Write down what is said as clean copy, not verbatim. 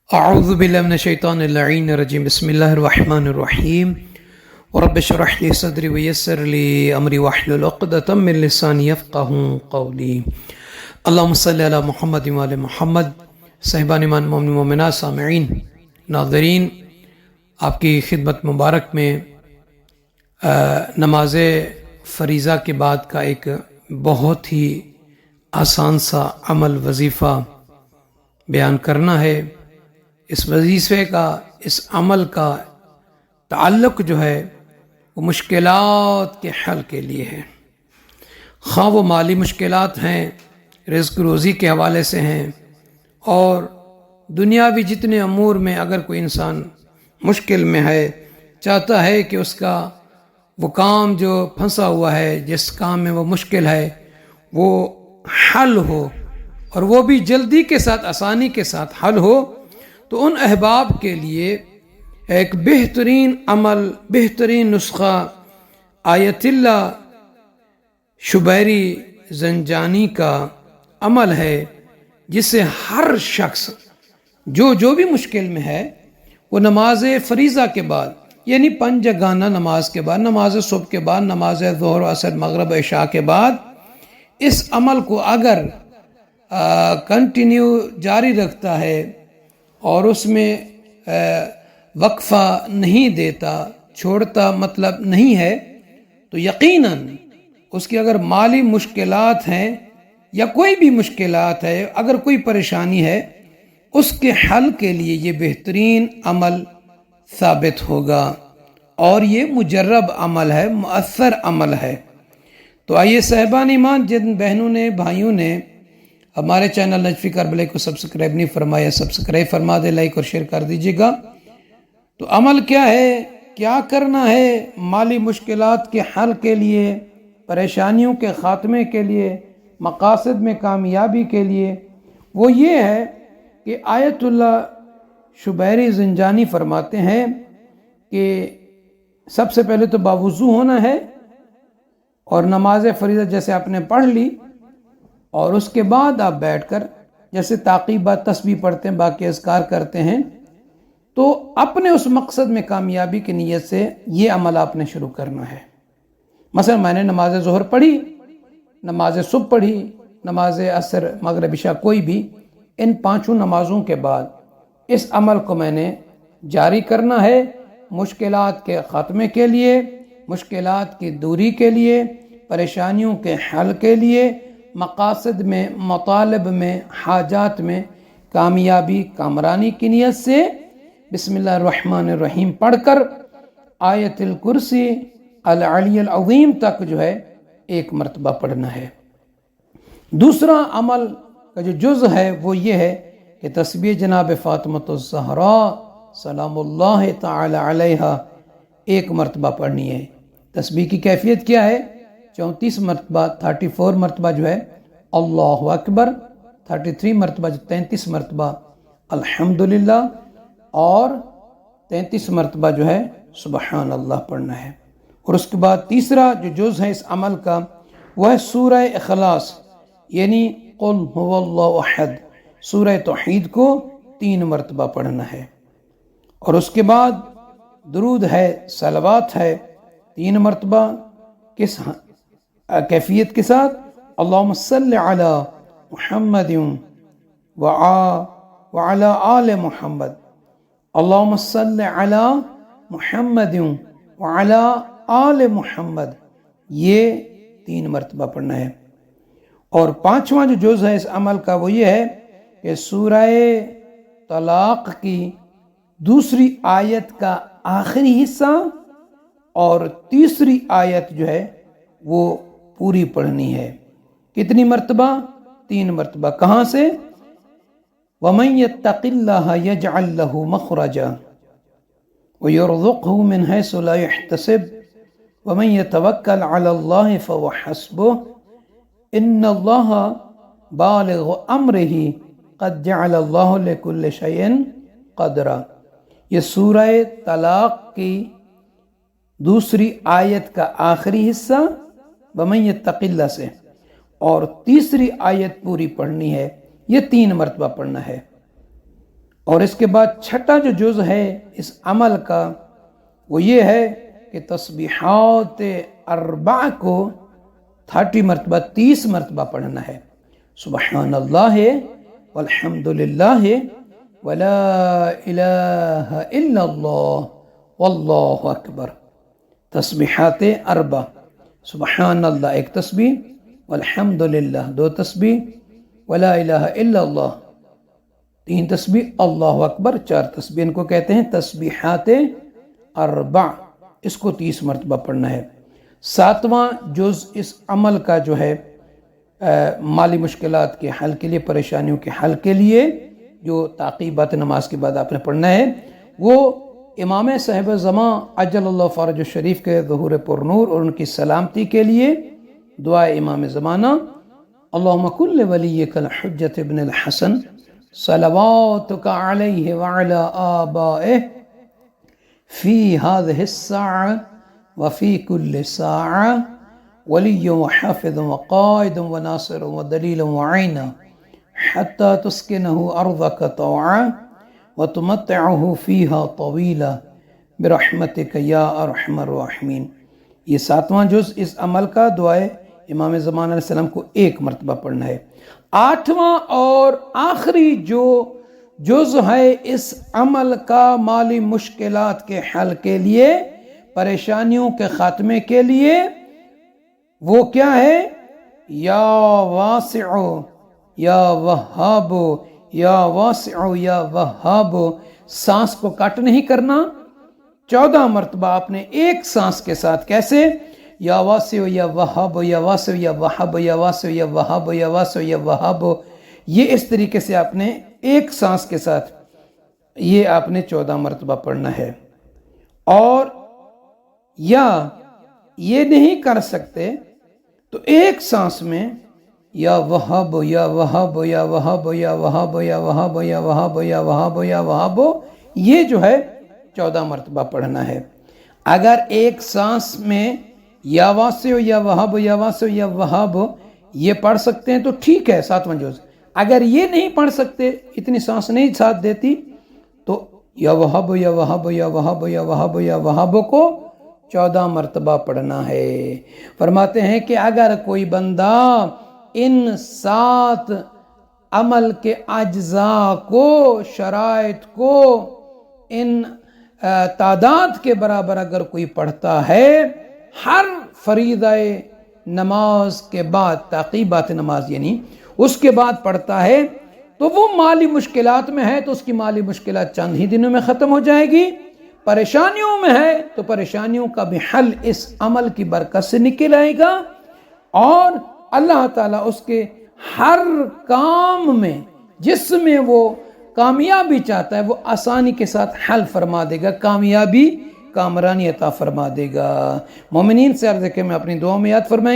اعوذ باللہ من الشیطان اللعین الرجیم بسم اللہ الرحمن الرحیم رب اشرح لی صدری ویسر لی امری واحلل عقدۃ من لسانی یفقہوا قولی اللہم صلی علی محمد وعلی محمد۔ صاحبان ایمان، مومن مومنات، سامعین، ناظرین، آپ کی خدمت مبارک میں نماز فریضہ کے بعد کا ایک بہت ہی آسان سا عمل وظیفہ بیان کرنا ہے۔ اس وظیفے کا، اس عمل کا تعلق جو ہے وہ مشکلات کے حل کے لیے ہے، خواہ وہ مالی مشکلات ہیں، رزق روزی کے حوالے سے ہیں، اور دنیاوی جتنے امور میں اگر کوئی انسان مشکل میں ہے، چاہتا ہے کہ اس کا وہ کام جو پھنسا ہوا ہے، جس کام میں وہ مشکل ہے، وہ حل ہو، اور وہ بھی جلدی کے ساتھ، آسانی کے ساتھ حل ہو، تو ان احباب کے لیے ایک بہترین عمل، بہترین نسخہ آیت اللہ شبیری زنجانی کا عمل ہے، جس سے ہر شخص جو بھی مشکل میں ہے، وہ نماز فریضہ کے بعد، یعنی 5 جگانہ نماز کے بعد، نماز صبح کے بعد، نماز ظہر عصر مغرب عشاء کے بعد، اس عمل کو اگر کنٹینیو جاری رکھتا ہے اور اس میں وقفہ نہیں دیتا، چھوڑتا مطلب نہیں ہے، تو یقیناً اس کی اگر مالی مشکلات ہیں یا کوئی بھی مشکلات ہے، اگر کوئی پریشانی ہے، اس کے حل کے لیے یہ بہترین عمل ثابت ہوگا، اور یہ مجرب عمل ہے، مؤثر عمل ہے۔ تو آئیے صاحبان ایمان، جن بہنوں نے، بھائیوں نے ہمارے چینل نجفی کربلا کو سبسکرائب نہیں فرمایا، سبسکرائب فرما دے، لائک اور شیئر کر دیجیے گا۔ تو عمل کیا ہے، کیا کرنا ہے مالی مشکلات کے حل کے لیے، پریشانیوں کے خاتمے کے لیے، مقاصد میں کامیابی کے لیے؟ وہ یہ ہے کہ آیت اللہ شبیری زنجانی فرماتے ہیں کہ سب سے پہلے تو باوضو ہونا ہے، اور نماز فریضہ جیسے آپ نے پڑھ لی، اور اس کے بعد آپ بیٹھ کر جیسے تعقیبات، تسبیح پڑھتے ہیں، باقی اذکار کرتے ہیں، تو اپنے اس مقصد میں کامیابی کی نیت سے یہ عمل آپ نے شروع کرنا ہے۔ مثلا میں نے نماز ظہر پڑھی، نماز صبح پڑھی، نماز عصر مغرب عشاء، کوئی بھی ان 5 نمازوں کے بعد اس عمل کو میں نے جاری کرنا ہے، مشکلات کے خاتمے کے لیے، مشکلات کی دوری کے لیے، پریشانیوں کے حل کے لیے، مقاصد میں، مطالب میں، حاجات میں کامیابی، کامرانی کی نیت سے بسم اللہ الرحمن الرحیم پڑھ کر آیت الکرسی العلی العظیم تک جو ہے 1 مرتبہ پڑھنا ہے۔ دوسرا عمل کا جو جز ہے وہ یہ ہے کہ تسبیح جناب فاطمۃ الزہراء سلام اللہ تعالی علیہا 1 مرتبہ پڑھنی ہے۔ تسبیح کی کیفیت کیا ہے؟ 34 مرتبہ، 34 مرتبہ جو ہے اللہ اکبر، 33 مرتبہ، 33 مرتبہ الحمدللہ، اور 33 مرتبہ جو ہے سبحان اللہ پڑھنا ہے۔ اور اس کے بعد تیسرا جو جز ہے اس عمل کا، وہ ہے سورہ اخلاص، یعنی قل هو اللہ احد، سورہ توحید کو 3 مرتبہ پڑھنا ہے۔ اور اس کے بعد درود ہے، صلوات ہے 3 مرتبہ، کس کیفیت کے ساتھ؟ اللہم صلی علی محمد وعلی آل محمد، اللہم صلی علی محمد وعلی آل محمد، یہ 3 مرتبہ پڑھنا ہے۔ اور 5واں جو جز ہے اس عمل کا وہ یہ ہے کہ سورہ طلاق کی 2 آیت کا آخری حصہ اور 3 آیت جو ہے وہ پوری پڑھنی ہے۔ کتنی مرتبہ؟ 3 مرتبہ۔ کہاں سے؟ وَمَن يَتَّقِ اللَّهَ يَجْعَلْ لَهُ مَخْرَجًا وَيَرْزُقْهُ مِنْ حَيْثُ لَا يَحْتَسِبُ وَمَن يَتَوَكَّلْ عَلَى اللَّهِ فَهُوَ حَسْبُهُ إِنَّ اللَّهَ بَالِغُ أَمْرِهِ قَدْ جَعَلَ اللَّهُ لِكُلِّ شَيْءٍ قَدْرًا۔ یہ سورہ طلاق کی 2 آیت کا آخری حصہ وَمَن يَتَّقِ اللَّهَ سے، اور 3 آیت پوری پڑھنی ہے، یہ 3 مرتبہ پڑھنا ہے۔ اور اس کے بعد چھٹا جو جز ہے اس عمل کا وہ یہ ہے کہ تسبیحات اربع کو 30 مرتبہ 30 مرتبہ پڑھنا ہے. سبحان اللہ والحمد للہ ولا الہ الا اللہ واللہ اکبر. تسبیحات اربع، سبحان اللہ ایک تسبیح، والحمد للہ 2 تسبیح، ولا الہ الا اللہ 3 تسبیح، اللہ اکبر 4 تسبیح. ان کو کہتے ہیں تسبیحات اربع. اس کو 30 مرتبہ پڑھنا ہے. 7واں جز اس عمل کا جو ہے مالی مشکلات کے حل کے لیے، پریشانیوں کے حل کے لیے، جو تعقیبات نماز کے بعد آپ نے پڑھنا ہے، وہ امام صاحب زمان عجل اللہ فرج الشریف کے ظہور پر نور اور ان کی سلامتی کے لیے دعا امام زمانہ. اللہم کل ولیک الحجت ابن الحسن صلواتک علیہ وعلی آبائہ فی هذه الساعة وفی کل ساعة ولی وحافظ وقائد وناصر ودلیل وعین حتی تسکنہ ارضک طوعا وتمتعہ فیہا طویلا برحمتک یا ارحم الراحمین. یہ 7واں جز اس عمل کا دعائے امام زمان علیہ السلام کو 1 مرتبہ پڑھنا ہے. 8واں اور آخری جو جز ہے اس عمل کا مالی مشکلات کے حل کے لیے، پریشانیوں کے خاتمے کے لیے، وہ کیا ہے؟ یا واسع یا وہاب، یا واسع یا وہاب. سانس کو کٹ نہیں کرنا. 14 مرتبہ آپ نے ایک سانس کے ساتھ. کیسے؟ یا واسع یا وہاب، یا واسع یا وہاب، یا واسع یا وہاب، یا واسع یا وہاب. یہ اس طریقے سے آپ نے ایک سانس کے ساتھ یہ آپ نے 14 مرتبہ پڑھنا ہے. اور یا یہ نہیں کر سکتے تو ایک سانس میں یا وہاب یا وہاب یا وہاب یا وہاب یا وہاب یا وہاب یا وہاب یا وہاب، یہ جو ہے 14 مرتبہ پڑھنا ہے. اگر ایک سانس میں یا واسع یا وہاب یا واسع یا وہاب یہ پڑھ سکتے ہیں تو ٹھیک ہے 7واں جز. اگر یہ نہیں پڑھ سکتے، اتنی سانس نہیں ساتھ دیتی، تو یا وہاب یا وہاب یا وہاب یا وہاب یا وہاب کو 14 مرتبہ پڑھنا ہے. فرماتے ہیں کہ اگر کوئی بندہ ان 7 عمل کے اجزاء کو، شرائط کو، ان تعداد کے برابر اگر کوئی پڑھتا ہے ہر فریضہ نماز کے بعد، تعقیبات نماز یعنی اس کے بعد پڑھتا ہے، تو وہ مالی مشکلات میں ہے تو اس کی مالی مشکلات چند ہی دنوں میں ختم ہو جائے گی. پریشانیوں میں ہے تو پریشانیوں کا بھی حل اس عمل کی برکت سے نکل آئے گا، اور اللہ تعالیٰ اس کے ہر کام میں جس میں وہ کامیابی چاہتا ہے وہ آسانی کے ساتھ حل فرما دے گا، کامیابی کامرانی عطا فرما دے گا. مومنین سے عرض ہے کہ میں اپنی دعاؤں میں یاد فرمائیں گے.